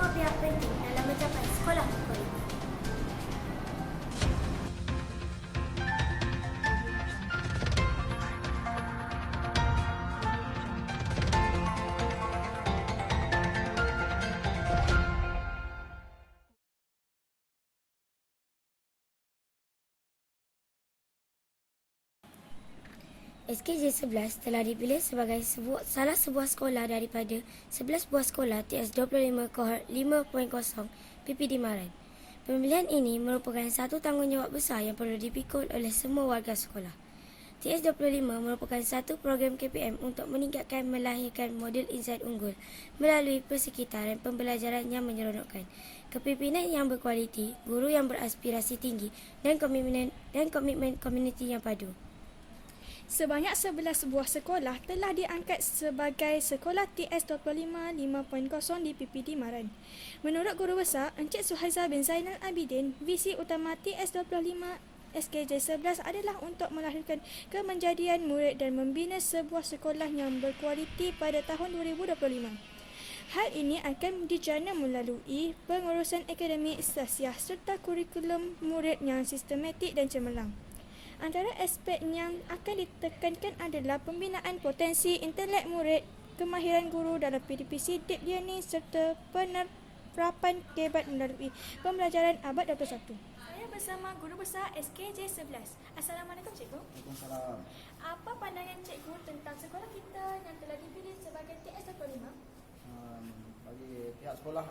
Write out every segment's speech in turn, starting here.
semua pihak penting dalam mencapai sekolah berkualitas. SKJ11 telah dipilih sebagai salah sebuah sekolah daripada 11 buah sekolah TS25 Kohort 5.0 PPD Maran. Pemilihan ini merupakan satu tanggungjawab besar yang perlu dipikul oleh semua warga sekolah. TS25 merupakan satu program KPM untuk meningkatkan melahirkan model insan unggul melalui persekitaran pembelajaran yang menyeronokkan, kepimpinan yang berkualiti, guru yang beraspirasi tinggi dan komitmen komuniti yang padu. Sebanyak 11 buah sekolah telah diangkat sebagai sekolah TS25 5.0 di PPD Maran. Menurut Guru Besar Encik Suhaiza bin Zainal Abidin, visi utama TS25 SKJ11 adalah untuk melahirkan kemenjadian murid dan membina sebuah sekolah yang berkualiti pada tahun 2025. Hal ini akan dijana melalui pengurusan akademik, sasiah serta kurikulum murid yang sistematik dan cemerlang. Antara aspek yang akan ditekankan adalah pembinaan potensi intelek murid, kemahiran guru dalam PDPC, deep learning serta penerapan kebat melalui pembelajaran abad 21. Saya bersama Guru Besar SKJ11. Assalamualaikum Cikgu. Waalaikumsalam. Apa pandangan Cikgu tentang sekolah kita yang telah dipilih sebagai TS25? Bagi pihak sekolah,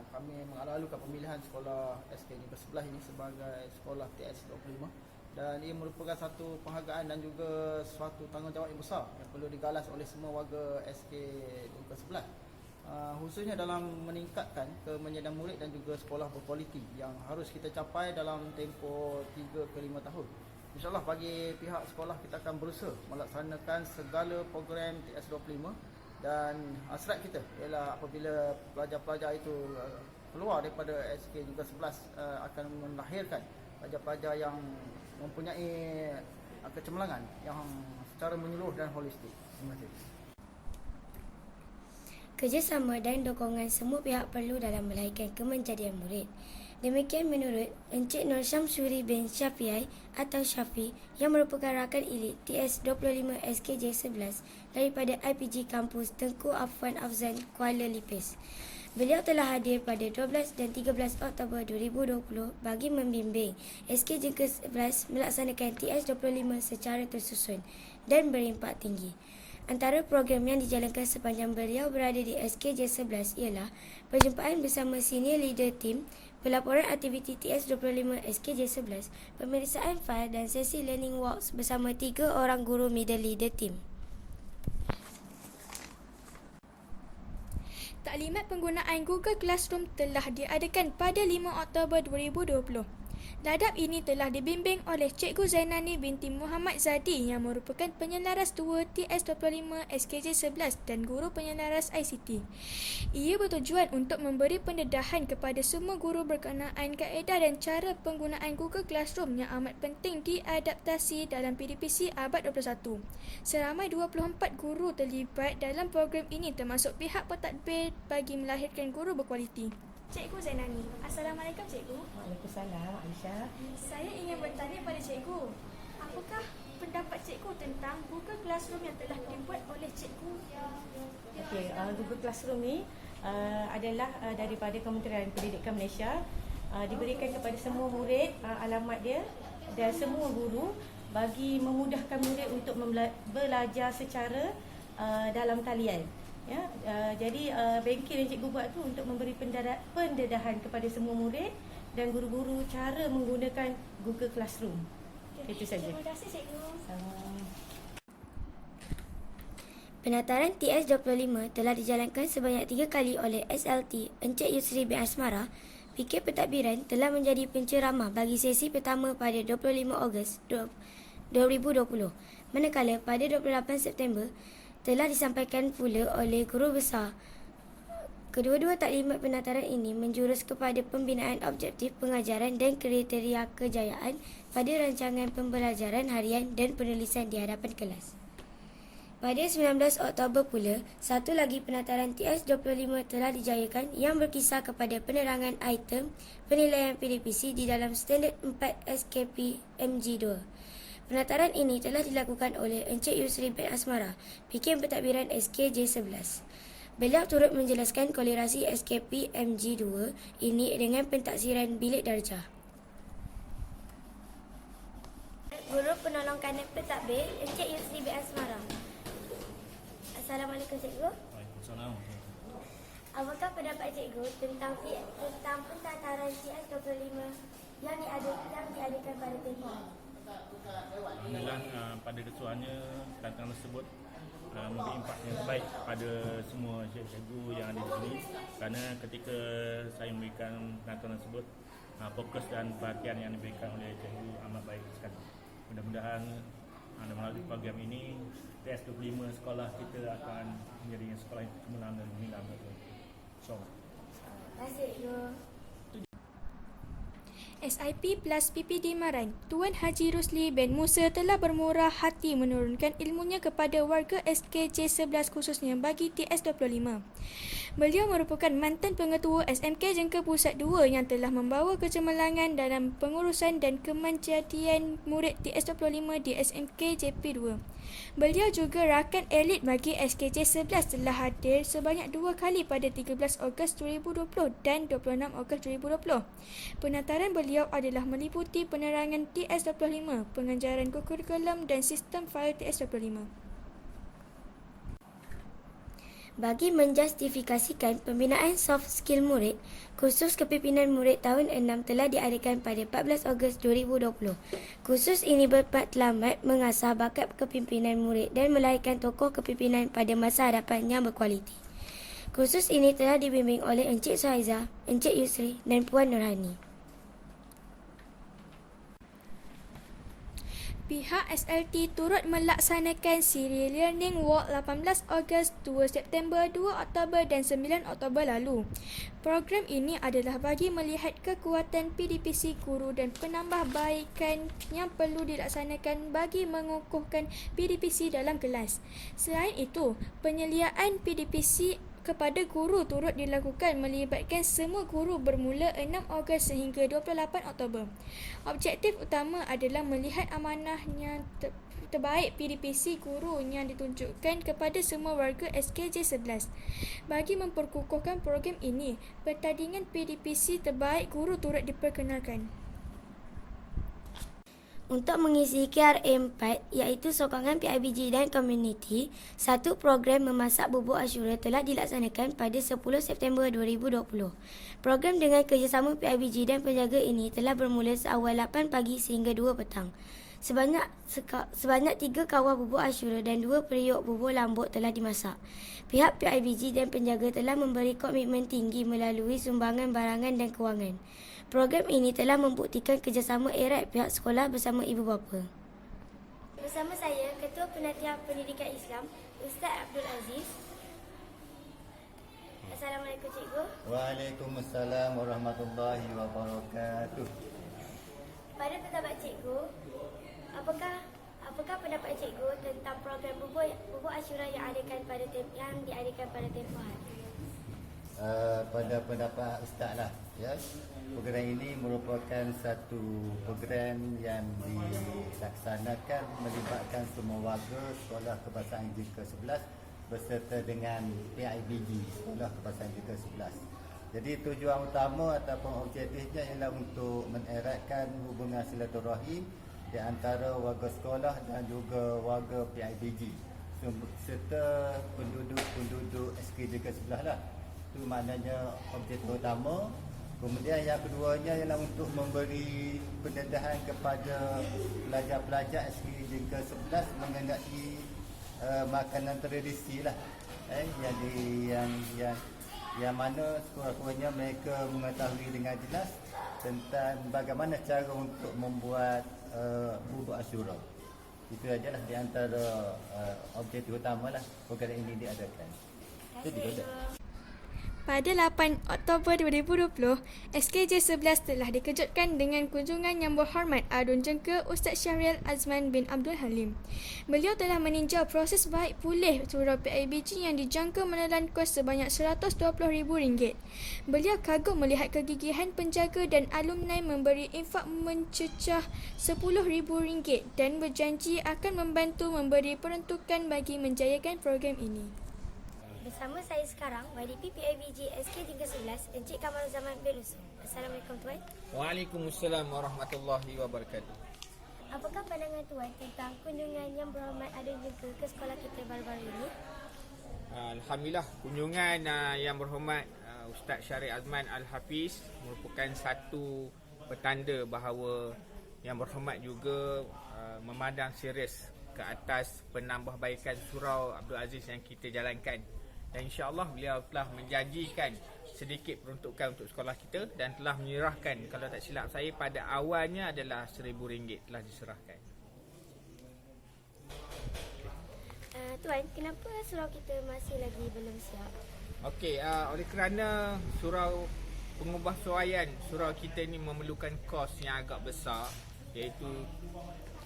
kami mengalu-alukan pemilihan sekolah SKJ ke-11 ini sebagai sekolah TS25. Dan ia merupakan satu penghargaan dan juga suatu tanggungjawab yang besar yang perlu digalas oleh semua warga SK ke-11, khususnya dalam meningkatkan kemenjadian murid dan juga sekolah berkualiti yang harus kita capai dalam tempoh 3 ke 5 tahun. InsyaAllah bagi pihak sekolah kita akan berusaha melaksanakan segala program TS25 dan hasrat kita ialah apabila pelajar-pelajar itu keluar daripada SK juga 11 akan melahirkan pelajar-pelajar yang mempunyai kecemerlangan yang secara menyeluruh dan holistik. Terima kasih. Kerjasama dan dukungan semua pihak perlu dalam melahirkan kemenjadian murid. Demikian menurut Encik Nur Syamsuri bin Syafi'i atau Syafi yang merupakan rakan elit TS25 SKJ11 daripada IPG Kampus Tengku Afwan Afzan Kuala Lipis. Beliau telah hadir pada 12 dan 13 Oktober 2020 bagi membimbing SKJ ke-11 melaksanakan TS25 secara tersusun dan berimpak tinggi. Antara program yang dijalankan sepanjang beliau berada di SKJ11 ialah perjumpaan bersama senior leader tim, pelaporan aktiviti TS25 SKJ11, pemeriksaan fail dan sesi learning walks bersama 3 orang guru middle leader tim. Taklimat penggunaan Google Classroom telah diadakan pada 5 Oktober 2020. Ladap ini telah dibimbing oleh Cikgu Zainani binti Muhammad Zadi yang merupakan penyelaras 2 TS25 SKJ11 dan guru penyelaras ICT. Ia bertujuan untuk memberi pendedahan kepada semua guru berkenaan kaedah dan cara penggunaan Google Classroom yang amat penting diadaptasi dalam PDPC abad 21. Seramai 24 guru terlibat dalam program ini termasuk pihak pentadbir bagi melahirkan guru berkualiti. Cikgu Zainani. Assalamualaikum Cikgu. Waalaikumsalam Aisyah. Saya ingin bertanya pada Cikgu, apakah pendapat Cikgu tentang Google Classroom yang telah dibuat oleh Cikgu? Okey, Google Classroom ni adalah daripada Kementerian Pendidikan Malaysia, diberikan kepada semua murid alamat dia dan semua guru bagi memudahkan murid untuk belajar secara dalam talian. Ya, jadi bengkel yang cikgu buat tu untuk memberi pendedahan kepada semua murid dan guru-guru cara menggunakan Google Classroom. Itu saja. Terima kasih Cikgu. Penataran TS25 telah dijalankan sebanyak 3 kali oleh SLT Encik Yusri bin Asmara. Fikir pentadbiran telah menjadi penceramah bagi sesi pertama pada 25 Ogos 2020. Manakala pada 28 September telah disampaikan pula oleh Guru Besar. Kedua-dua taklimat penataran ini menjurus kepada pembinaan objektif pengajaran dan kriteria kejayaan pada rancangan pembelajaran harian dan penulisan di hadapan kelas. Pada 19 Oktober pula, satu lagi penataran TS25 telah dijayakan yang berkisar kepada penerangan item penilaian PDPC di dalam Standard 4 SKP MG2. Penataran ini telah dilakukan oleh Encik Yusri bin Asmara, Bikin Pentadbiran SKJ11. Beliau turut menjelaskan kolerasi SKP MG2 ini dengan pentaksiran bilik darjah. Guru Penolong Kanan Pentadbir, Encik Yusri bin Asmara. Assalamualaikum cikgu. Waalaikumsalam. Apakah pendapat cikgu tentang pentataran TS25 yang diadakan pada tempoh hari? Alhamdulillah pada keseluruhannya tantangan tersebut memberi impak yang terbaik pada semua cikgu yang ada di sini, kerana ketika saya memberikan penataran tersebut fokus dan perhatian yang diberikan oleh cikgu amat baik sekali. Mudah-mudahan melalui program ini TS25 sekolah kita akan menjadi sekolah yang cemerlang dan gemilang. InsyaAllah. Terima kasih cikgu. SIP plus PPD Maran, Tuan Haji Rusli bin Musa telah bermurah hati menurunkan ilmunya kepada warga SKJ11 khususnya bagi TS25. Beliau merupakan mantan pengetua SMK Jengka Pusat 2 yang telah membawa kecemerlangan dalam pengurusan dan kemanjadian murid TS25 di SMK JP2. Beliau juga rakan elit bagi SKJ11 telah hadir sebanyak 2 kali pada 13 Ogos 2020 dan 26 Ogos 2020. Penataran beliau adalah meliputi penerangan TS25, pengajaran kurikulum dan sistem fail TS25. Bagi menjustifikasikan pembinaan soft skill murid, kursus kepimpinan murid tahun 6 telah diadakan pada 14 Ogos 2020. Kursus ini bermatlamat mengasah bakat kepimpinan murid dan melahirkan tokoh kepimpinan pada masa hadapan yang berkualiti. Kursus ini telah dibimbing oleh Encik Suhaiza, Encik Yusri dan Puan Nurhani. Pihak SLT turut melaksanakan Serial Learning Walk 18 Ogos, 2 September, 2 Oktober dan 9 Oktober lalu. Program ini adalah bagi melihat kekuatan PDPC guru dan penambahbaikan yang perlu dilaksanakan bagi mengukuhkan PDPC dalam kelas. Selain itu, penyeliaan PDPC kepada guru turut dilakukan melibatkan semua guru bermula 6 Ogos sehingga 28 Oktober. Objektif utama adalah melihat amanahnya terbaik PDPC guru yang ditunjukkan kepada semua warga SKJ11. Bagi memperkukuhkan program ini, pertandingan PDPC terbaik guru turut diperkenalkan. Untuk mengisi KRA 4 iaitu sokongan PIBG dan komuniti, satu program memasak bubur Ashura telah dilaksanakan pada 10 September 2020. Program dengan kerjasama PIBG dan penjaga ini telah bermula seawal 8 pagi sehingga 2 petang. Sebanyak 3 kawah bubur Ashura dan 2 periuk bubur lambuk telah dimasak. Pihak PIBG dan penjaga telah memberi komitmen tinggi melalui sumbangan barangan dan kewangan. Program ini telah membuktikan kerjasama erat pihak sekolah bersama ibu bapa. Bersama saya, Ketua Penatihan Pendidikan Islam, Ustaz Abdul Aziz. Assalamualaikum cikgu. Waalaikumsalam warahmatullahi wabarakatuh. Pada pendapat cikgu, apakah pendapat cikgu tentang program bubur Ashura yang diadakan pada tempoh hari? Pada pendapat Ustaz lah, ya, program ini merupakan satu program yang dilaksanakan melibatkan semua warga Sekolah Kebangsaan Jengka 11 berserta dengan PIBG Sekolah Kebangsaan Jengka 11. Jadi tujuan utama ataupun objektifnya ialah untuk meneratkan hubungan silaturahim di antara warga sekolah dan juga warga PIBG serta penduduk SK Jengka 11 lah. Itu maknanya objektif utama. Kemudian yang keduanya ialah untuk memberi pendedahan kepada pelajar-pelajar SK Jengka 11 mengenai makanan tradisi lah, yang mana sekurang-kurangnya mereka mengetahui dengan jelas tentang bagaimana cara untuk membuat bubur Ashura. Itu sajalah di antara objektif utama lah program ini diadakan. Jadi, Pada 8 Oktober 2020, SKJ 11 telah dikejutkan dengan kunjungan Yang Berhormat Adun Jengke Ustaz Syahrial Azman bin Abdul Halim. Beliau telah meninjau proses baik pulih surau PIBG yang dijangka menelan kos sebanyak RM120,000. Beliau kagum melihat kegigihan penjaga dan alumni memberi infak mencecah RM10,000 dan berjanji akan membantu memberi peruntukan bagi menjayakan program ini. Bersama saya sekarang, YDP PIBG SK 11, Encik Kamal Zaman bin Usul. Assalamualaikum Tuan. Waalaikumsalam warahmatullahi wabarakatuh. Apakah pandangan Tuan tentang kunjungan Yang Berhormat Adun Jengke ke sekolah kita baru-baru ini? Alhamdulillah, kunjungan Yang Berhormat Ustaz Syahrial Azman Al-Hafiz merupakan satu petanda bahawa Yang Berhormat juga memandang serius ke atas penambahbaikan surau Abdul Aziz yang kita jalankan. Dan insya-Allah beliau telah menjanjikan sedikit peruntukan untuk sekolah kita dan telah menyerahkan, kalau tak silap saya pada awalnya adalah RM1,000 telah diserahkan. Tuan, kenapa surau kita masih lagi belum siap? Okey, oleh kerana pengubahsuaian surau kita ni memerlukan kos yang agak besar, iaitu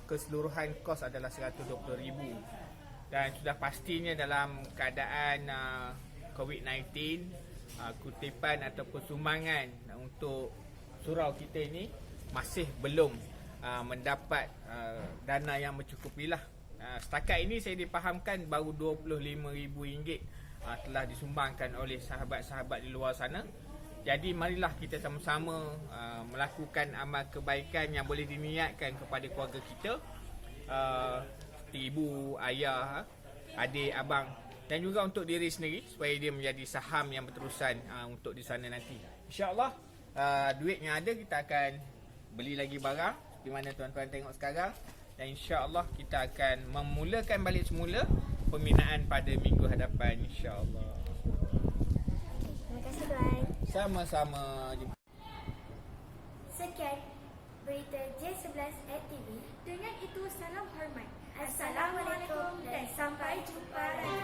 keseluruhan kos adalah RM120,000. Dan sudah pastinya dalam keadaan COVID-19, kutipan ataupun sumbangan untuk surau kita ini masih belum mendapat dana yang mencukupilah. Setakat ini saya dipahamkan baru RM25,000 telah disumbangkan oleh sahabat-sahabat di luar sana. Jadi marilah kita sama-sama melakukan amal kebaikan yang boleh diniatkan kepada keluarga kita, ibu, ayah, adik, abang, dan juga untuk diri sendiri supaya dia menjadi saham yang berterusan untuk di sana nanti. InsyaAllah duit yang ada kita akan beli lagi barang seperti mana tuan-tuan tengok sekarang, dan insyaAllah kita akan memulakan balik semula pembinaan pada minggu hadapan, insyaAllah. Terima kasih Tuan. Sama-sama. Sekian berita J11@TV. Dengan itu, salam hormat. Assalamualaikum dan sampai jumpa lagi.